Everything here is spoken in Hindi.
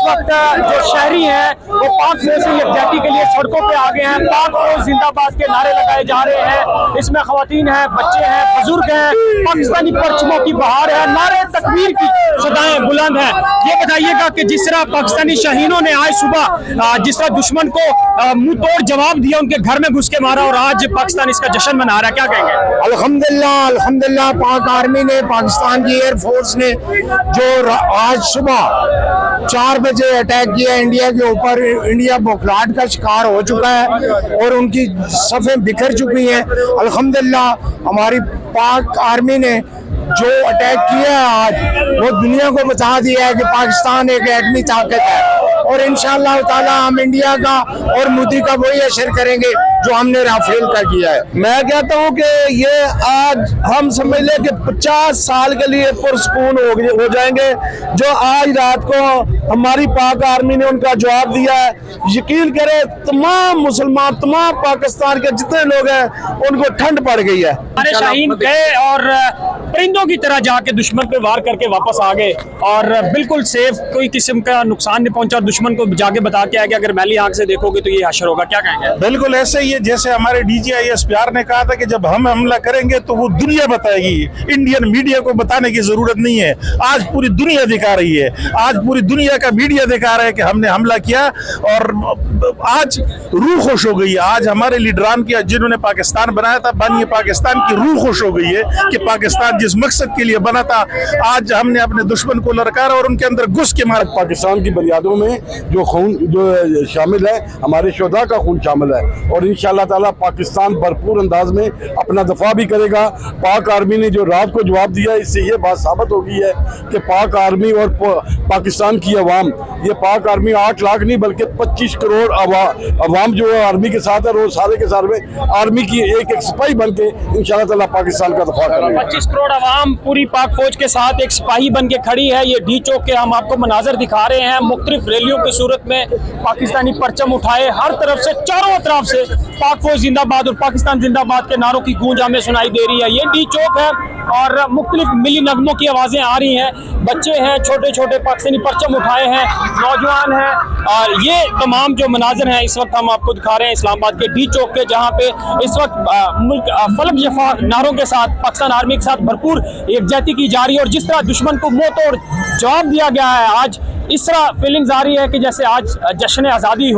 वक्त जो शहरी हैं वो पाक फौज से यकजहती के लिए सड़कों पे आ गए हैं। पाक फौज जिंदाबाद के नारे लगाए जा रहे हैं। इसमें खवातीन हैं, बच्चे हैं, बुजुर्ग हैं, पाकिस्तानी परचमों की बहार है, नारे तकबीर की सदाएं बुलंद हैं। ये बताइएगा कि जिस तरह पाकिस्तानी शाहीनों ने आज सुबह जिस तरह दुश्मन को मुंह तोड़ जवाब दिया, उनके घर में घुस के मारा और आज पाकिस्तान इसका जश्न मना रहा है, क्या कहेंगे? अल्हम्दुलिल्लाह अल्हम्दुलिल्लाह, पाक आर्मी ने, पाकिस्तान की एयरफोर्स ने जो आज सुबह 4 बजे अटैक किया इंडिया के ऊपर, इंडिया बौखलाहट का शिकार हो चुका है और उनकी सफ़ें बिखर चुकी हैं। अल्हम्दुलिल्लाह हमारी पाक आर्मी ने जो अटैक किया है आज, वो दुनिया को बता दिया है कि पाकिस्तान एक एटमी ताकत है और इंशाअल्लाह ताला हम इंडिया का और मोदी का वही असर करेंगे जो हमने राफेल का किया है। मैं कहता हूँ कि ये आज हम समझ लें कि 50 साल के लिए पुरस्कून हो जाएंगे जो आज रात को हमारी पाक आर्मी ने उनका जवाब दिया है। यकीन करें, तमाम मुसलमान, तमाम पाकिस्तान के जितने लोग हैं उनको ठंड पड़ गई है। हमारे शाहीन गए और परिंदों की तरह जाके दुश्मन पे वार करके वापस आ गए और बिल्कुल सेफ, कोई किस्म का नुकसान नहीं पहुंचा। दुश्मन को जाके बता के आया कि अगर मैली आंख से देखोगे तो ये हशर होगा, क्या कहेंगे? बिल्कुल ऐसे ही है जैसे हमारे DGIS प्यार ने कहा था कि जब हम हमला करेंगे तो वो दुनिया बताएगी, इंडियन मीडिया को बताने की जरूरत नहीं है। आज पूरी दुनिया दिखा रही है, आज पूरी दुनिया का मीडिया दिखा रहा है कि हमने हमला किया और आज रूह खुश हो गई है। आज हमारे लीडरान की, जिन्होंने पाकिस्तान बनाया था, बानी पाकिस्तान की रूह खुश हो गई है कि पाकिस्तान जिस मकसद के लिए बना था, आज हमने अपने दुश्मन को ललकारा और उनके अंदर घुस के मारा। पाकिस्तान की बुनियादों में जो खून जो शामिल है, हमारे शोधा का खून शामिल है और इंशाअल्लाह ताला पाकिस्तान भरपूर अंदाज में अपना दफा भी करेगा। पाक आर्मी ने जो रात को जवाब दिया, इससे ये बात साबित हो गई है कि पाक आर्मी और पाकिस्तान की अवाम, ये पाक आर्मी 8 लाख नहीं बल्कि 25 करोड़ अवाम जो है आर्मी के साथ है, रोज सारे के सारे आर्मी की एक सिपाही बन के इंशाअल्लाह ताला पाकिस्तान का दफा करेगा। 25 करोड़ अवाम पूरी पाक फौज के साथ एक सिपाही बन के खड़ी है। ये डी चौक के हम आपको मनाजर दिखा रहे हैं। मुख्तलिफ रैलियों की सूरत में पाकिस्तानी परचम उठाए, हर तरफ से, चारों तरफ से पाक फौज जिंदाबाद और पाकिस्तान जिंदाबाद के नारों की गूंज हमें सुनाई दे रही है। ये डी चौक है और मुख्तलिफ मिली नगमों की आवाजें आ रही हैं। बच्चे हैं, छोटे छोटे पाकिस्तानी परचम उठाए हैं, नौजवान हैं और ये तमाम जो मनाजर हैं इस वक्त हम आपको दिखा रहे हैं इस्लामाबाद के डी चौक के, जहाँ पे इस वक्त मुल्क फलक जफा नारों के साथ पाकिस्तान आर्मी के साथ भरपूर यकजहती की जा रही है और जिस तरह दुश्मन को मुंह तोड़ जवाब दिया गया है, आज इस तरह फीलिंग्स आ रही है कि जैसे आज जश्न आज़ादी हो।